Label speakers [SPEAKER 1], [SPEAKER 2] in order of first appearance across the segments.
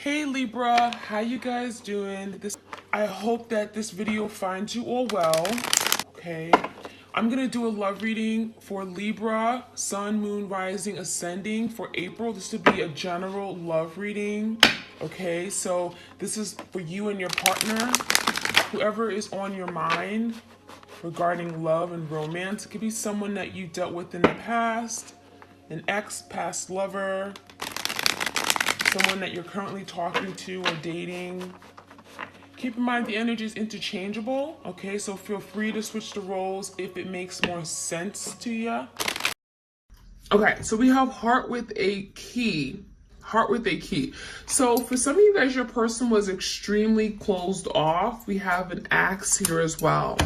[SPEAKER 1] Hey Libra, how you guys doing? I hope that this video finds you all well. Okay, I'm gonna do a love reading for Libra, Sun, Moon, Rising, Ascending for April. This would be a general love reading. Okay, so this is for you and your partner, whoever is on your mind regarding love and romance. It could be someone that you dealt with in the past, an ex, past lover, someone that you're currently talking to or dating. Keep in mind the energy is interchangeable, okay? So feel free to switch the roles if it makes more sense to you. Okay, so we have heart with a key. Heart with a key. So for some of you guys, your person was extremely closed off. We have an axe here as well.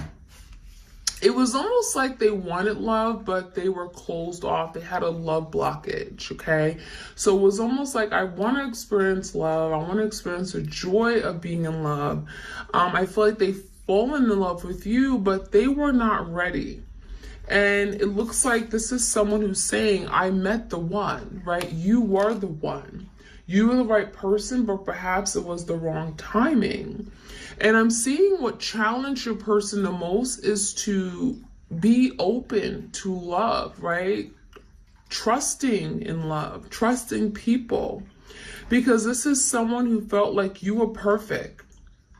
[SPEAKER 1] It was almost like they wanted love, but they were closed off. They had a love blockage, okay? So it was almost like, I want to experience love. I want to experience the joy of being in love. I feel like they've fallen in love with you, but they were not ready. And it looks like this is someone who's saying, I met the one, right? You were the one. You were the right person, but perhaps it was the wrong timing. And I'm seeing what challenged your person the most is to be open to love, right? Trusting in love, trusting people. Because this is someone who felt like you were perfect.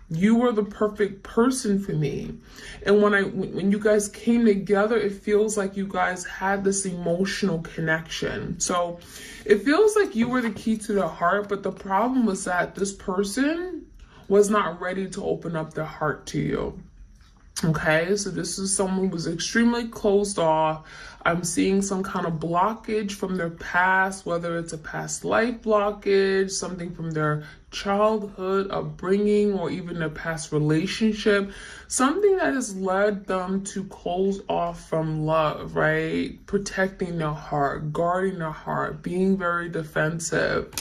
[SPEAKER 1] You were the perfect person for me. And when you guys came together, it feels like you guys had this emotional connection. So it feels like you were the key to their heart, but the problem was that this person was not ready to open up their heart to you. Okay, so this is someone who was extremely closed off. I'm seeing some kind of blockage from their past, whether it's a past life blockage, something from their childhood upbringing, or even their past relationship, something that has led them to close off from love, right? Protecting their heart, guarding their heart, being very defensive.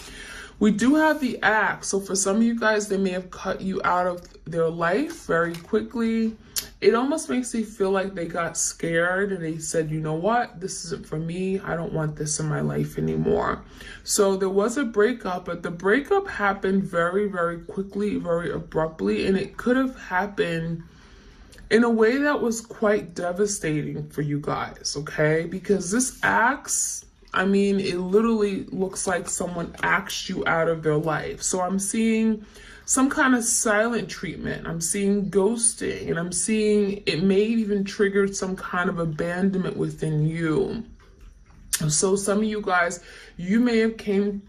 [SPEAKER 1] We do have the axe. So for some of you guys, they may have cut you out of their life very quickly. It almost makes me feel like they got scared and they said, you know what, this isn't for me. I don't want this in my life anymore. So there was a breakup, but the breakup happened very, very quickly, very abruptly. And it could have happened in a way that was quite devastating for you guys, okay? Because this axe, I mean, it literally looks like someone axed you out of their life. So I'm seeing some kind of silent treatment. I'm seeing ghosting, and I'm seeing it may even trigger some kind of abandonment within you. So some of you guys, you may have came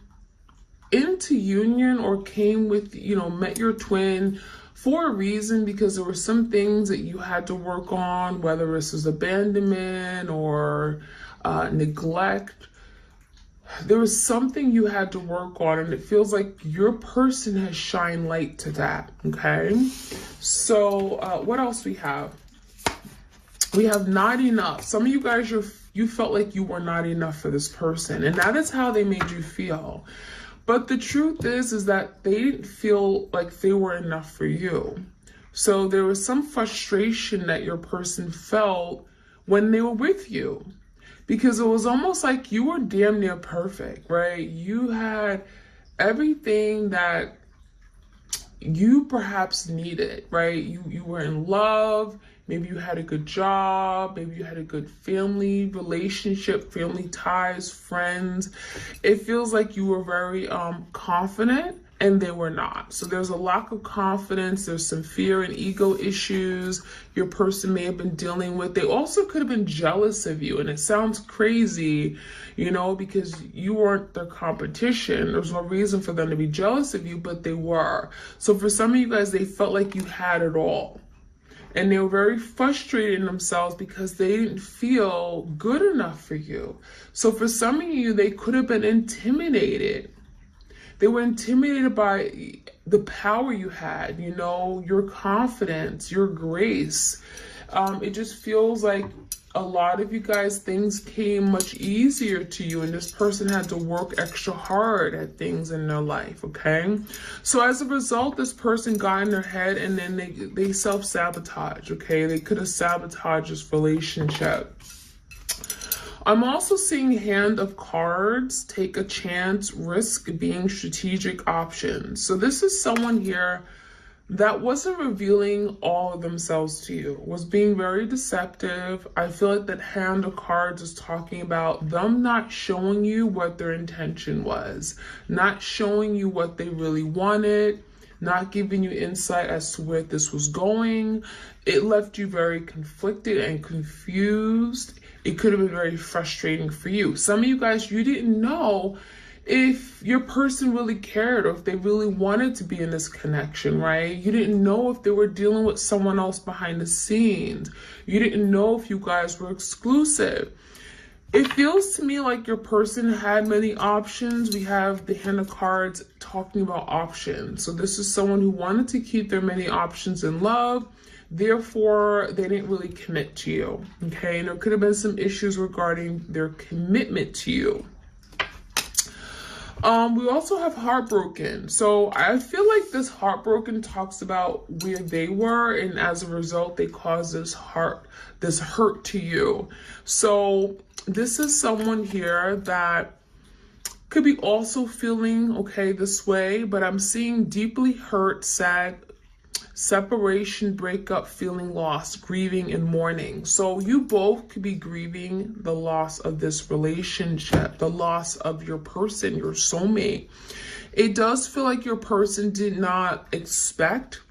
[SPEAKER 1] into union or came with, met your twin for a reason, because there were some things that you had to work on, whether this was abandonment or neglect. There was something you had to work on, and it feels like your person has shined light to that, okay? So what else we have? We have not enough. Some of you guys, you felt like you were not enough for this person, and that is how they made you feel. But the truth is that they didn't feel like they were enough for you. So there was some frustration that your person felt when they were with you. Because it was almost like you were damn near perfect, right? You had everything that you perhaps needed, right? You were in love. Maybe you had a good job. Maybe you had a good family relationship, family ties, friends. It feels like you were very confident, and they were not. So there's a lack of confidence. There's some fear and ego issues your person may have been dealing with. They also could have been jealous of you. And it sounds crazy, because you weren't their competition. There's no reason for them to be jealous of you, but they were. So for some of you guys, they felt like you had it all. And they were very frustrated in themselves because they didn't feel good enough for you. So for some of you, they could have been intimidated. They were intimidated by the power you had, your confidence, your grace. It just feels like a lot of you guys, things came much easier to you, and this person had to work extra hard at things in their life, okay? So as a result, this person got in their head, and then they self-sabotage, okay? They could have sabotaged this relationship. I'm also seeing Hand of Cards, take a chance, risk being strategic options. So this is someone here that wasn't revealing all of themselves to you, was being very deceptive. I feel like that Hand of Cards is talking about them not showing you what their intention was, not showing you what they really wanted, not giving you insight as to where this was going. It left you very conflicted and confused. It could have been very frustrating for you. Some of you guys, you didn't know if your person really cared or if they really wanted to be in this connection, right? You didn't know if they were dealing with someone else behind the scenes. You didn't know if you guys were exclusive. It feels to me like your person had many options. We have the Hand of Cards talking about options. So this is someone who wanted to keep their many options in love. Therefore, they didn't really commit to you, okay? And there could have been some issues regarding their commitment to you. We also have heartbroken. So I feel like this heartbroken talks about where they were, and as a result, they caused this hurt to you. So this is someone here that could be also feeling, okay, this way, but I'm seeing deeply hurt, sad, separation, breakup, feeling lost, grieving, and mourning. So you both could be grieving the loss of this relationship, the loss of your person, your soulmate. It does feel like your person did not expect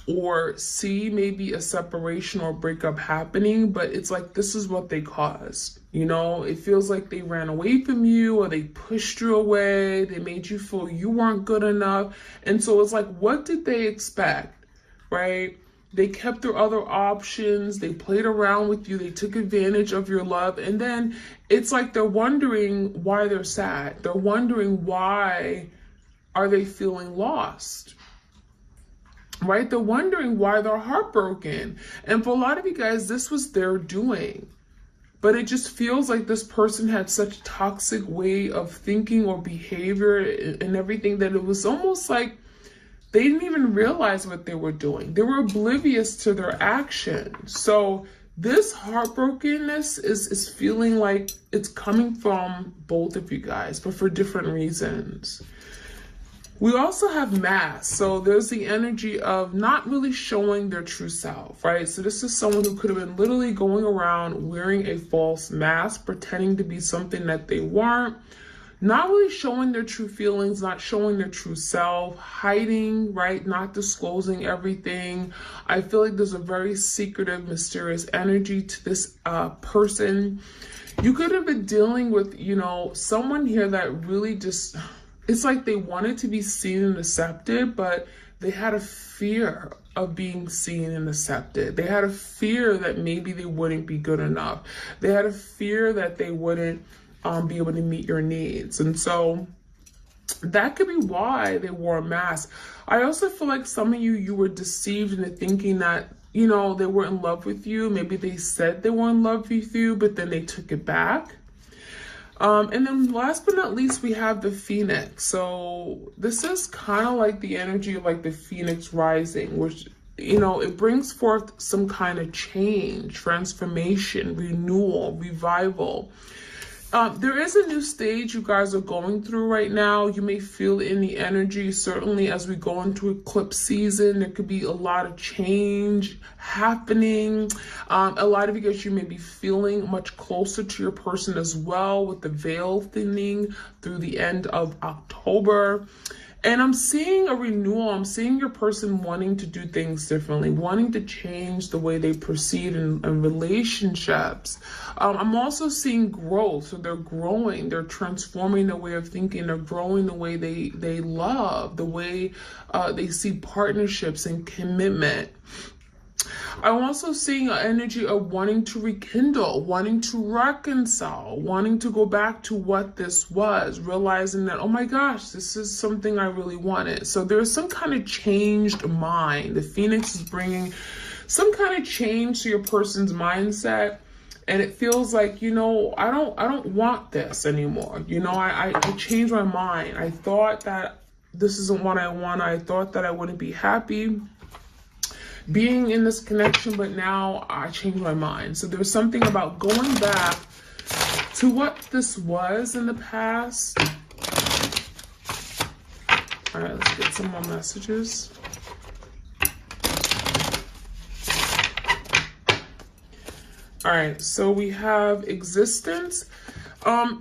[SPEAKER 1] or see maybe a separation or breakup happening, but it's like this is what they caused. You know, it feels like they ran away from you or they pushed you away. They made you feel you weren't good enough. And so it's like, what did they expect? Right? They kept their other options. They played around with you. They took advantage of your love. And then it's like they're wondering why they're sad. They're wondering why are they feeling lost, right? They're wondering why they're heartbroken. And for a lot of you guys, this was their doing. But it just feels like this person had such a toxic way of thinking or behavior and everything that it was almost like they didn't even realize what they were doing. They were oblivious to their actions. So this heartbrokenness is feeling like it's coming from both of you guys, but for different reasons. We also have mask. So there's the energy of not really showing their true self, right? So this is someone who could have been literally going around wearing a false mask, pretending to be something that they weren't. Not really showing their true feelings, not showing their true self, hiding, right? Not disclosing everything. I feel like there's a very secretive, mysterious energy to this person. You could have been dealing with, you know, someone here that really just, it's like they wanted to be seen and accepted, but they had a fear of being seen and accepted. They had a fear that maybe they wouldn't be good enough. They had a fear that they wouldn't be able to meet your needs. And so that could be why they wore a mask. I also feel like some of you were deceived into thinking that, you know, they were in love with you. Maybe they said they were in love with you, but then they took it back. And then last but not least, we have the Phoenix. So this is kind of like the energy of like the Phoenix rising, which, you know, it brings forth some kind of change, transformation, renewal, revival. There is a new stage you guys are going through right now. You may feel it in the energy. Certainly as we go into eclipse season, there could be a lot of change happening. A lot of you guys, you may be feeling much closer to your person as well, with the veil thinning through the end of October. And I'm seeing a renewal. I'm seeing your person wanting to do things differently, wanting to change the way they proceed in relationships. I'm also seeing growth. So they're growing. They're transforming their way of thinking. They're growing the way they love, the way they see partnerships and commitment. I'm also seeing an energy of wanting to rekindle, wanting to reconcile, wanting to go back to what this was, realizing that, oh my gosh, this is something I really wanted. So there's some kind of changed mind. The Phoenix is bringing some kind of change to your person's mindset. And it feels like, you know, I don't want this anymore. You know, I changed my mind. I thought that this isn't what I want. I thought that I wouldn't be happy being in this connection, but now I changed my mind. So there's something about going back to what this was in the past. All right, let's get some more messages. All right, so we have existence.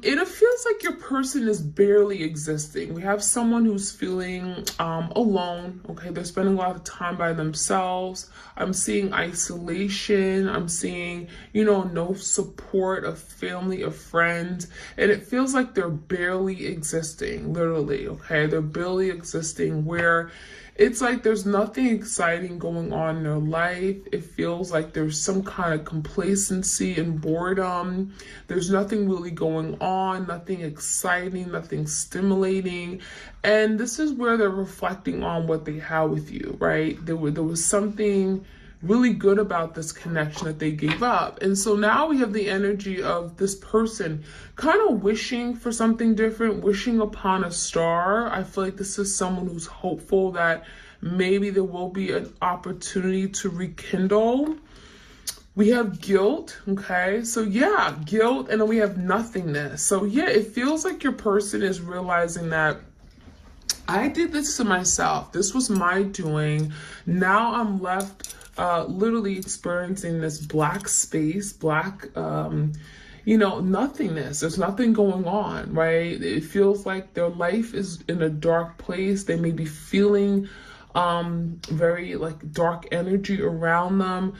[SPEAKER 1] It feels like your person is barely existing. We have someone who's feeling alone. Okay, they're spending a lot of time by themselves. I'm seeing isolation. I'm seeing, no support of family, of friends. And it feels like they're barely existing, literally. Okay, they're barely existing, where it's like there's nothing exciting going on in their life. It feels like there's some kind of complacency and boredom. There's nothing really going on, nothing exciting, nothing stimulating. And this is where they're reflecting on what they had with you, right? There was something really good about this connection that they gave up. And so now we have the energy of this person kind of wishing for something different, wishing upon a star. I feel like this is someone who's hopeful that maybe there will be an opportunity to rekindle. We have guilt, okay? So yeah, guilt, and then we have nothingness. So yeah, it feels like your person is realizing that I did this to myself. This was my doing. Now I'm left literally experiencing this black space, nothingness. There's nothing going on, right? It feels like their life is in a dark place. They may be feeling very like dark energy around them.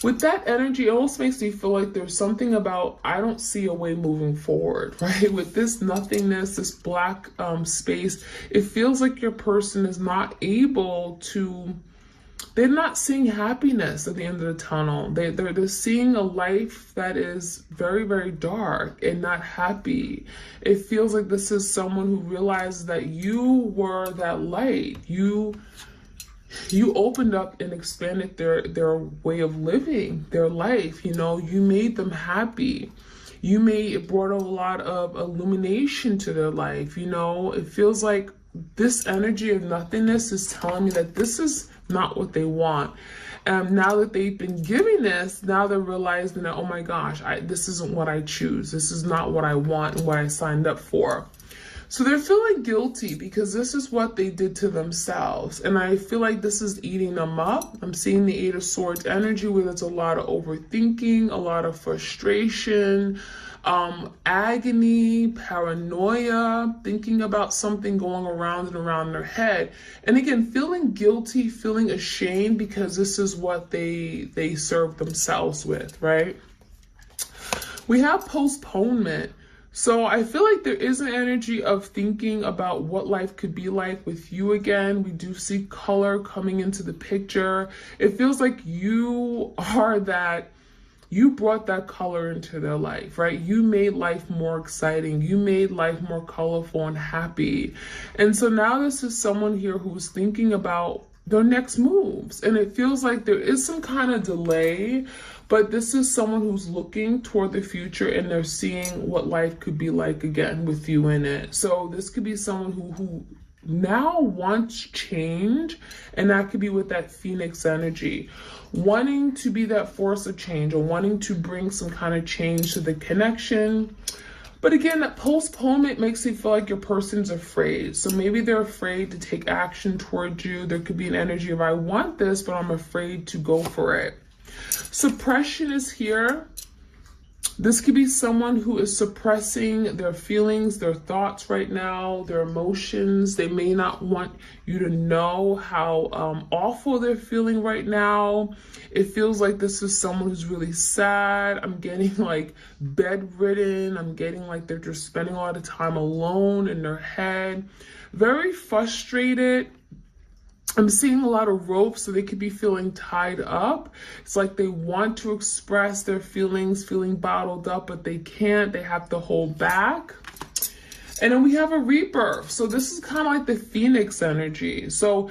[SPEAKER 1] With that energy, it almost makes me feel like there's something about, I don't see a way moving forward, right? With this nothingness, this black space, it feels like your person is not able to, they're not seeing happiness at the end of the tunnel. They're seeing a life that is very, very dark and not happy. It feels like this is someone who realizes that you were that light. You opened up and expanded their way of living, their life. You made them happy. It brought a lot of illumination to their life. It feels like this energy of nothingness is telling me that this is not what they want. Now that they've been giving this, now they're realizing that, oh my gosh, this isn't what I choose. This is not what I want and what I signed up for. So they're feeling guilty because this is what they did to themselves. And I feel like this is eating them up. I'm seeing the Eight of Swords energy where there's a lot of overthinking, a lot of frustration, agony, paranoia, thinking about something going around and around their head. And again, feeling guilty, feeling ashamed because this is what they served themselves with, right? We have postponement. So I feel like there is an energy of thinking about what life could be like with you again. We do see color coming into the picture. It feels like you brought that color into their life, right? You made life more exciting. You made life more colorful and happy. And so now this is someone here who's thinking about their next moves. And it feels like there is some kind of delay, but this is someone who's looking toward the future and they're seeing what life could be like again with you in it. So this could be someone who now wants change, and that could be with that Phoenix energy, wanting to be that force of change or wanting to bring some kind of change to the connection. But again, that postponement makes me feel like your person's afraid. So maybe they're afraid to take action towards you. There could be an energy of, I want this, but I'm afraid to go for it. Suppression is here. This could be someone who is suppressing their feelings, their thoughts right now, their emotions. They may not want you to know how awful they're feeling right now. It feels like this is someone who's really sad. I'm getting like bedridden. I'm getting like they're just spending a lot of time alone in their head. Very frustrated. I'm seeing a lot of rope, so they could be feeling tied up. It's like they want to express their feelings, feeling bottled up, but they can't. They have to hold back. And then we have a rebirth. So this is kind of like the Phoenix energy. So,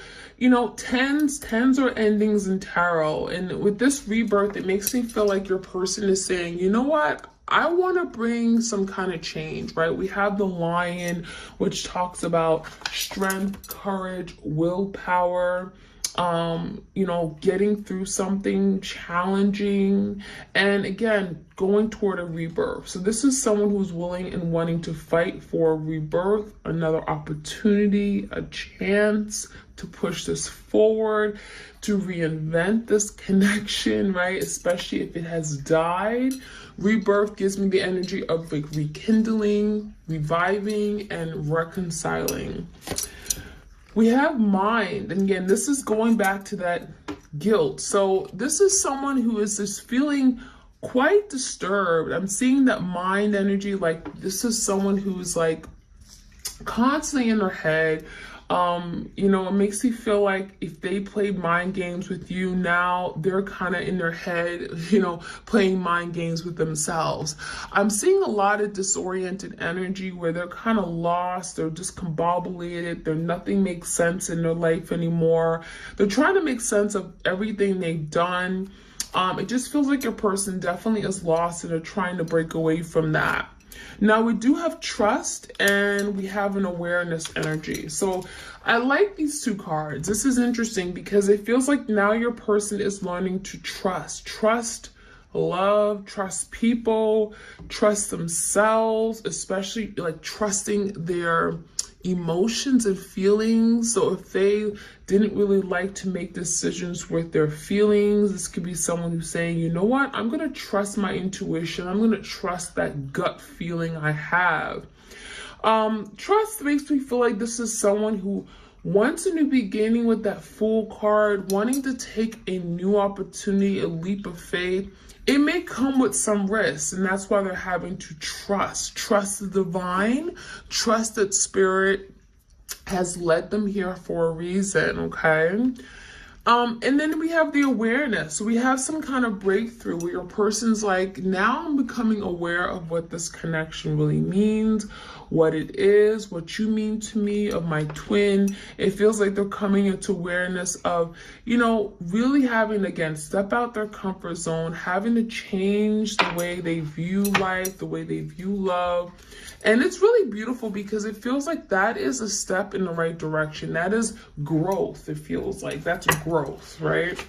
[SPEAKER 1] tens are endings in tarot. And with this rebirth, it makes me feel like your person is saying, you know what? I want to bring some kind of change, right? We have the Lion, which talks about strength, courage, willpower. you know, getting through something challenging, and again, going toward a rebirth. So this is someone who's willing and wanting to fight for rebirth, another opportunity, a chance to push this forward, to reinvent this connection, right? Especially if it has died. Rebirth gives me the energy of like rekindling, reviving, and reconciling. We have mind, and again, this is going back to that guilt. So this is someone who is just feeling quite disturbed. I'm seeing that mind energy, like this is someone who's like constantly in their head. You know, it makes me feel like if they played mind games with you, now they're kind of in their head, you know, playing mind games with themselves. I'm seeing a lot of disoriented energy where they're kind of lost, they're discombobulated, nothing makes sense in their life anymore. They're trying to make sense of everything they've done. It just feels like your person definitely is lost and they're trying to break away from that. Now we do have trust and we have an awareness energy. So I like these two cards. This is interesting because it feels like now your person is learning to trust love, trust people, trust themselves, especially like trusting their emotions and feelings. So if they didn't really like to make decisions with their feelings, this could be someone who's saying, you know what, I'm going to trust my intuition. I'm going to trust that gut feeling I have. Trust makes me feel like this is someone who wants a new beginning with that Fool card, wanting to take a new opportunity, a leap of faith. It may come with some risks, and that's why they're having to trust the divine, trust that spirit has led them here for a reason, okay? And then we have the awareness. So we have some kind of breakthrough where your person's like, now I'm becoming aware of what this connection really means, what it is, what you mean to me, of my twin. It feels like they're coming into awareness of, you know, really having to, again, step out their comfort zone, having to change the way they view life, the way they view love. And it's really beautiful because it feels like that is a step in the right direction. That is growth. It feels like that's growth, right?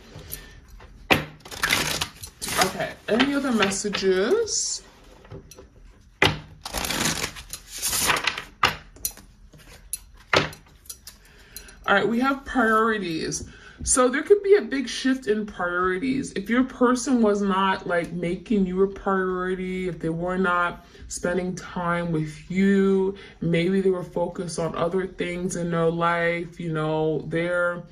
[SPEAKER 1] Okay, any other messages? All right, we have priorities. So there could be a big shift in priorities. If your person was not like making you a priority, if they were not spending time with you, maybe they were focused on other things in their life, you know, their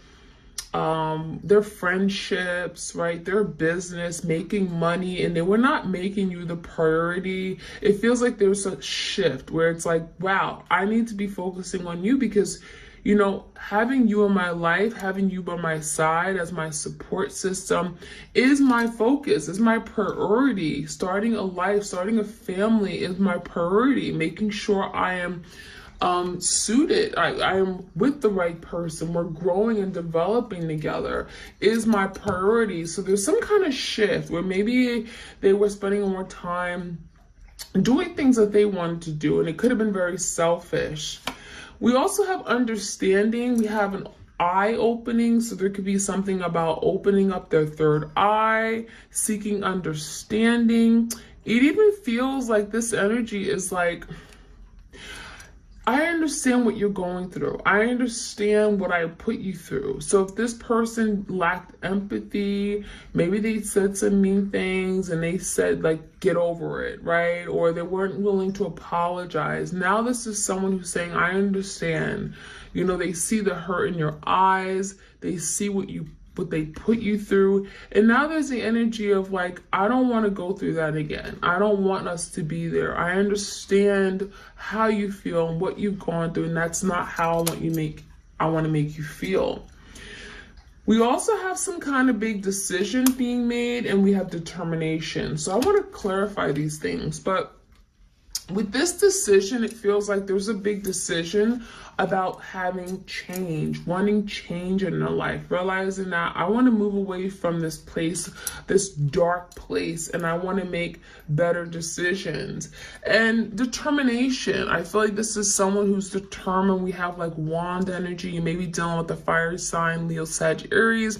[SPEAKER 1] friendships, right? Their business, making money, and they were not making you the priority. It feels like there's a shift where it's like, wow, I need to be focusing on you because, you know, having you in my life, having you by my side as my support system is my focus, is my priority. Starting a life, starting a family is my priority. Making sure I am suited, I am with the right person, we're growing and developing together is my priority. So there's some kind of shift where maybe they were spending more time doing things that they wanted to do, and it could have been very selfish. We also have understanding. We have an eye opening. So there could be something about opening up their third eye, seeking understanding. It even feels like this energy is like, I understand what you're going through. I understand what I put you through. So if this person lacked empathy, maybe they said some mean things and they said like, get over it, right? Or they weren't willing to apologize. Now this is someone who's saying, I understand. You know, they see the hurt in your eyes. They see what they put you through. And now there's the energy of like, I don't want to go through that again. I don't want us to be there. I understand how you feel and what you've gone through, and that's not how I want to make you feel. We also have some kind of big decision being made, and we have determination. So I want to clarify these things, but With this decision, it feels like there's a big decision about having change, wanting change in their life, realizing that I want to move away from this place, this dark place, and I want to make better decisions. And determination, I feel like this is someone who's determined. We have like wand energy, you may be dealing with the fire sign, Leo, Sag, Aries.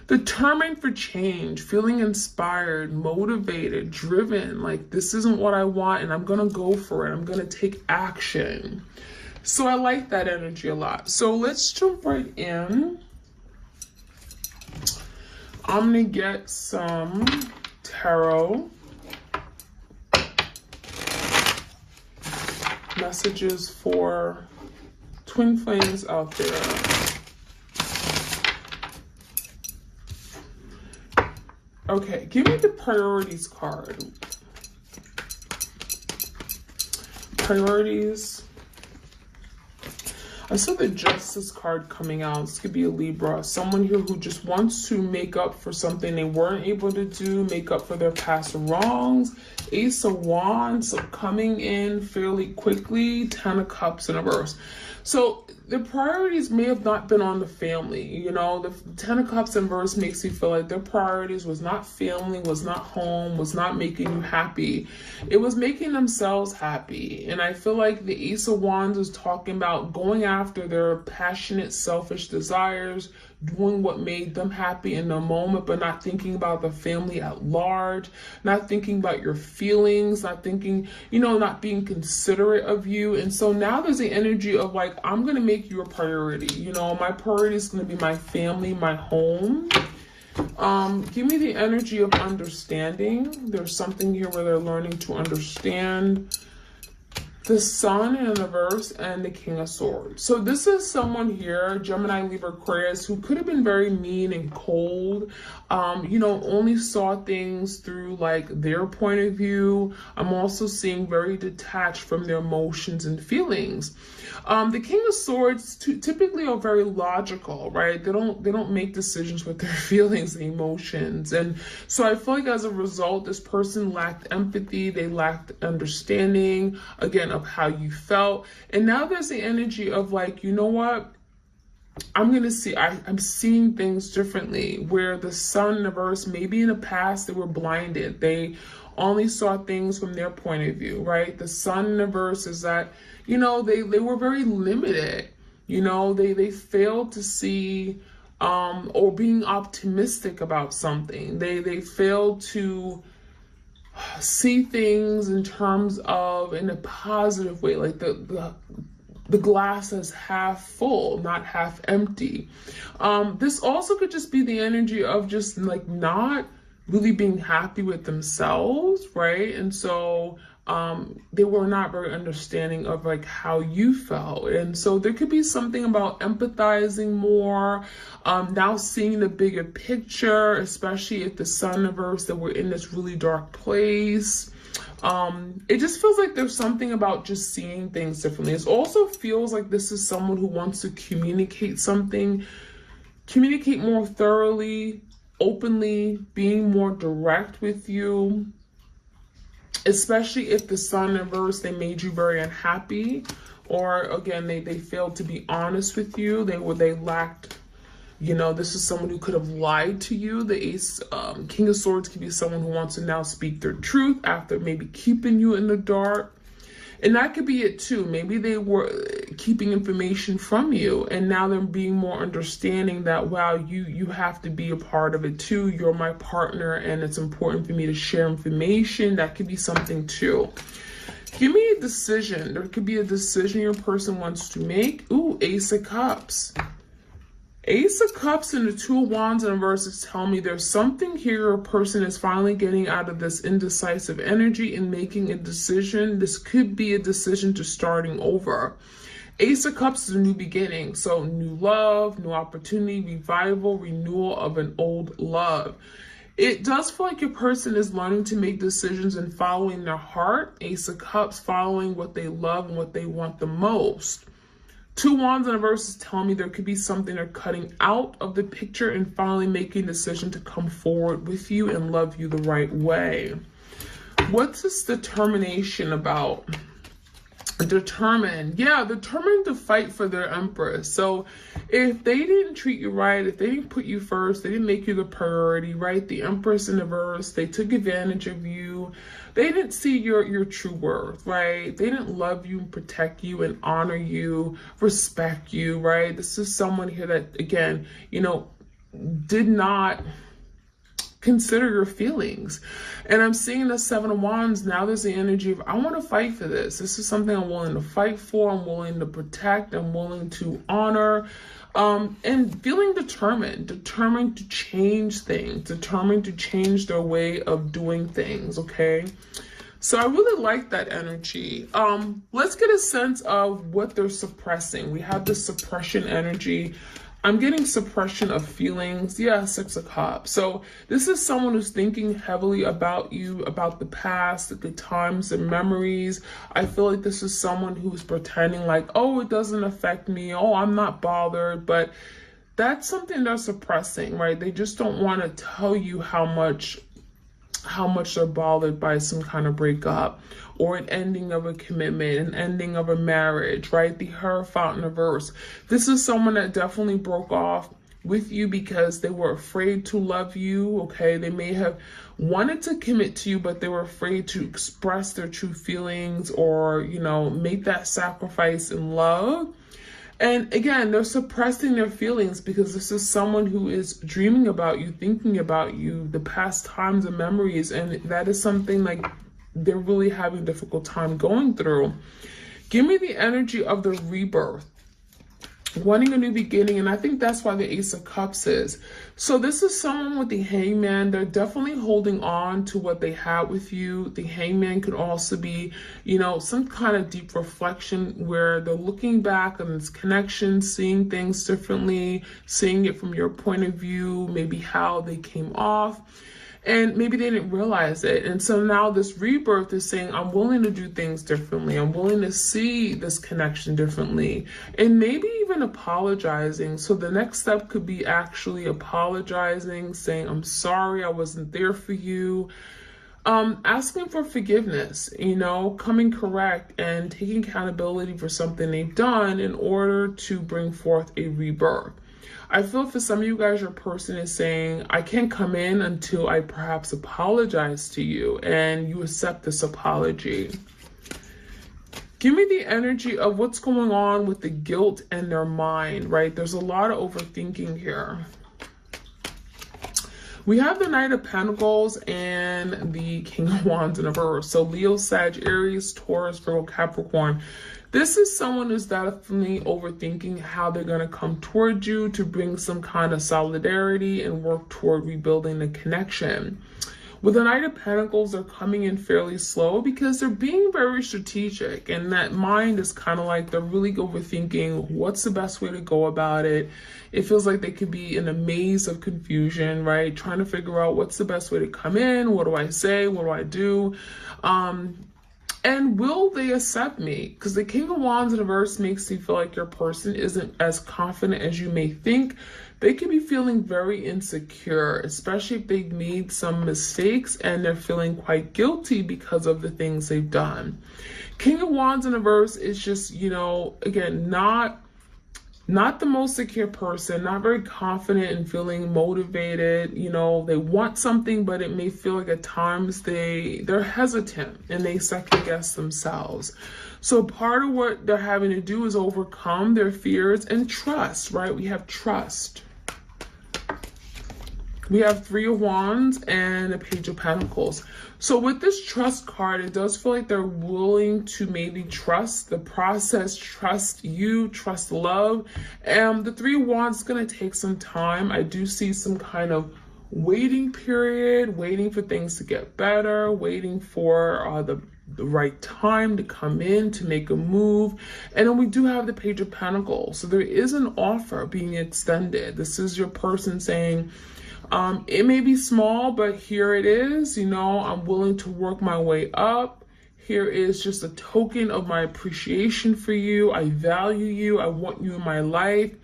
[SPEAKER 1] Determined for change, feeling inspired, motivated, driven, like this isn't what I want and I'm gonna go for it. I'm gonna take action. So I like that energy a lot. So let's jump right in. I'm gonna get some tarot messages for twin flames out there. Okay, give me the priorities card. Priorities. I saw the Justice card coming out. This could be a Libra. Someone here who just wants to make up for something they weren't able to do, make up for their past wrongs. Ace of Wands, so coming in fairly quickly. 10 of Cups in reverse. So the priorities may have not been on the family. You know, the 10 of Cups in reverse makes me feel like their priorities was not family, was not home, was not making you happy. It was making themselves happy. And I feel like the Ace of Wands is talking about going after their passionate, selfish desires, doing what made them happy in the moment, but not thinking about the family at large, not thinking about your feelings, not thinking, you know, not being considerate of you. And so now there's the energy of like, I'm going to make you a priority. You know, my priority is going to be my family, my home. Give me the energy of understanding. There's something here where they're learning to understand. The Sun in the reverse and the King of Swords. So this is someone here, Gemini, Libra, Aquarius, who could have been very mean and cold, you know, only saw things through like their point of view. I'm also seeing very detached from their emotions and feelings. The King of Swords typically are very logical, right? They don't make decisions with their feelings and emotions. And so I feel like as a result, this person lacked empathy. They lacked understanding, again, of how you felt. And now there's the energy of like, you know what? I'm seeing things differently, where the Sun in the reverse, maybe in the past they were blinded. They only saw things from their point of view, right? The Sun in the reverse is that, you know, they were very limited. You know, they failed to see or being optimistic about something. They failed to see things in terms of in a positive way, like the glass is half full, not half empty. This also could just be the energy of just like not really being happy with themselves, right? And so they were not very understanding of like how you felt. And so there could be something about empathizing more, now seeing the bigger picture, especially if the Sun reverse that we're in this really dark place. It just feels like there's something about just seeing things differently. It also feels like this is someone who wants to communicate something, communicate more thoroughly, openly, being more direct with you, especially if the Sun reverse, they made you very unhappy, or again, they failed to be honest with you. They lacked, you know, this is someone who could have lied to you. The King of Swords could be someone who wants to now speak their truth after maybe keeping you in the dark. And that could be it too. Maybe they were keeping information from you and now they're being more understanding that, wow, you have to be a part of it too. You're my partner and it's important for me to share information. That could be something too. Give me a decision. There could be a decision your person wants to make. Ooh, Ace of Cups. Ace of Cups and the Two of Wands in reverse tell me there's something here a person is finally getting out of this indecisive energy and making a decision. This could be a decision to starting over. Ace of Cups is a new beginning. So new love, new opportunity, revival, renewal of an old love. It does feel like your person is learning to make decisions and following their heart. Ace of Cups, following what they love and what they want the most. Two Wands in reverse tell me there could be something they're cutting out of the picture and finally making a decision to come forward with you and love you the right way. What's this determination about? Determined to fight for their empress. So if they didn't treat you right, if they didn't put you first, they didn't make you the priority, right? The empress in the verse, they took advantage of you. They didn't see your true worth, right? They didn't love you, protect you, and honor you, respect you, right? This is someone here that, again, did not consider your feelings. And I'm seeing the Seven of Wands. Now there's the energy of, I want to fight for this. This is something I'm willing to fight for. I'm willing to protect. I'm willing to honor. And feeling determined to change things, determined to change their way of doing things, okay? So I really like that energy. Let's get a sense of what they're suppressing. We have this suppression energy. I'm getting suppression of feelings. Yeah, Six of Cups. So this is someone who's thinking heavily about you, about the past, the good times and memories. I feel like this is someone who's pretending like, oh, it doesn't affect me. Oh, I'm not bothered. But that's something they're suppressing, right? They just don't want to tell you how much they're bothered by some kind of breakup or an ending of a commitment, an ending of a marriage, right? The Hierophant in reverse. This is someone that definitely broke off with you because they were afraid to love you, okay? They may have wanted to commit to you, but they were afraid to express their true feelings or, make that sacrifice in love. And again, they're suppressing their feelings because this is someone who is dreaming about you, thinking about you, the past times and memories. And that is something like they're really having a difficult time going through. Give me the energy of the rebirth. Wanting a new beginning, and I think that's why the Ace of Cups is. So this is someone with the Hangman. They're definitely holding on to what they had with you. The Hangman could also be, some kind of deep reflection where they're looking back on this connection, seeing things differently, seeing it from your point of view, maybe how they came off. And maybe they didn't realize it. And so now this rebirth is saying, I'm willing to do things differently. I'm willing to see this connection differently. And maybe even apologizing. So the next step could be actually apologizing, saying, I'm sorry, I wasn't there for you. Asking for forgiveness, coming correct and taking accountability for something they've done in order to bring forth a rebirth. I feel for some of you guys, your person is saying, I can't come in until I perhaps apologize to you and you accept this apology. Give me the energy of what's going on with the guilt and their mind, right? There's a lot of overthinking here. We have the Knight of Pentacles and the King of Wands in reverse. So Leo, Sag, Aries, Taurus, Virgo, Capricorn. This is someone who's definitely overthinking how they're going to come towards you to bring some kind of solidarity and work toward rebuilding the connection. With the Knight of Pentacles, they're coming in fairly slow because they're being very strategic, and that mind is kind of like they're really overthinking what's the best way to go about it. It feels like they could be in a maze of confusion, right? Trying to figure out what's the best way to come in. What do I say? What do I do? And will they accept me? Because the King of Wands in reverse makes you feel like your person isn't as confident as you may think. They could be feeling very insecure, especially if they've made some mistakes and they're feeling quite guilty because of the things they've done. King of Wands in reverse is just, again, not the most secure person, not very confident and feeling motivated. They want something, but it may feel like at times they're hesitant and they second guess themselves. So part of what they're having to do is overcome their fears and trust, right? We have trust. We have Three of Wands and a Page of Pentacles. So with this trust card, it does feel like they're willing to maybe trust the process, trust you, trust love. And the Three of Wands is going to take some time. I do see some kind of waiting period, waiting for things to get better, waiting for the right time to come in, to make a move. And then we do have the Page of Pentacles. So there is an offer being extended. This is your person saying, it may be small, but here it is. I'm willing to work my way up. Here is just a token of my appreciation for you. I value you. I want you in my life.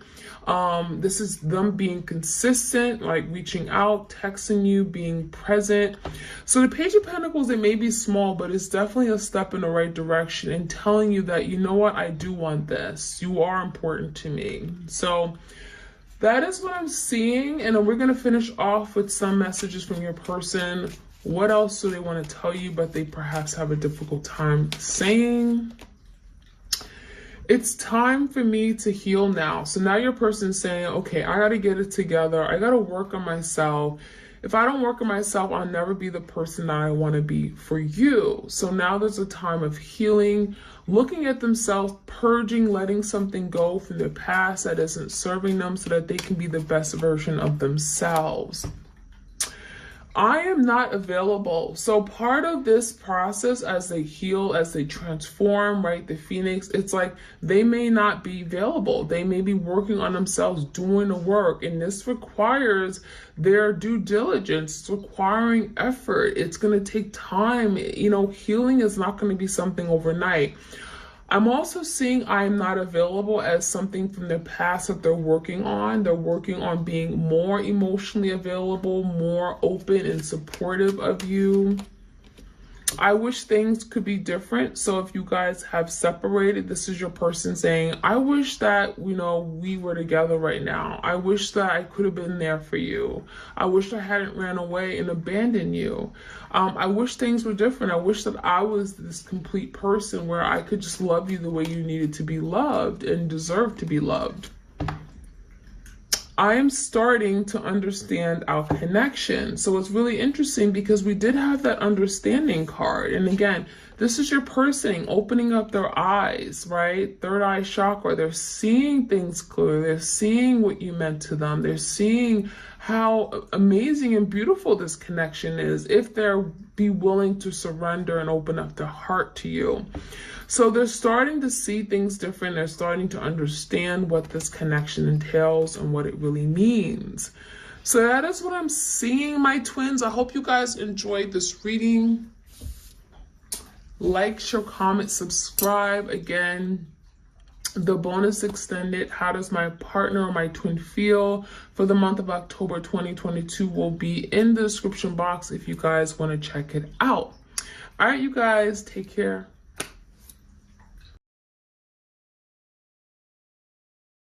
[SPEAKER 1] This is them being consistent, like reaching out, texting you, being present. So the Page of Pentacles, it may be small, but it's definitely a step in the right direction and telling you that, you know what, I do want this. You are important to me. So that is what I'm seeing. And then we're going to finish off with some messages from your person. What else do they want to tell you, but they perhaps have a difficult time saying? It's time for me to heal now. So now your person's saying, okay, I got to get it together. I got to work on myself. If I don't work on myself, I'll never be the person that I want to be for you. So now there's a time of healing, looking at themselves, purging, letting something go from their past that isn't serving them so that they can be the best version of themselves. I am not available. So part of this process, as they heal, as they transform, right, the Phoenix, it's like they may not be available. They may be working on themselves, doing the work. And this requires their due diligence. It's requiring effort. It's going to take time. You know, healing is not going to be something overnight. I'm also seeing I'm not available as something from their past that they're working on. They're working on being more emotionally available, more open and supportive of you. I wish things could be different. So if you guys have separated, this is your person saying, I wish that, you know, we were together right now. I wish that I could have been there for you. I wish I hadn't ran away and abandoned you. I wish things were different. I wish that I was this complete person where I could just love you the way you needed to be loved and deserve to be loved. I am starting to understand our connection. So it's really interesting because we did have that understanding card. And again, this is your person opening up their eyes, right? Third eye chakra. They're seeing things clearly. They're seeing what you meant to them. They're seeing how amazing and beautiful this connection is if they're be willing to surrender and open up their heart to you. So they're starting to see things different. They're starting to understand what this connection entails and what it really means. So that is what I'm seeing, my twins. I hope you guys enjoyed this reading. Like, share, comment, subscribe. Again, the bonus extended, how does my partner or my twin feel, for the month of October 2022 will be in the description box if you guys want to check it out. All right, you guys, take care.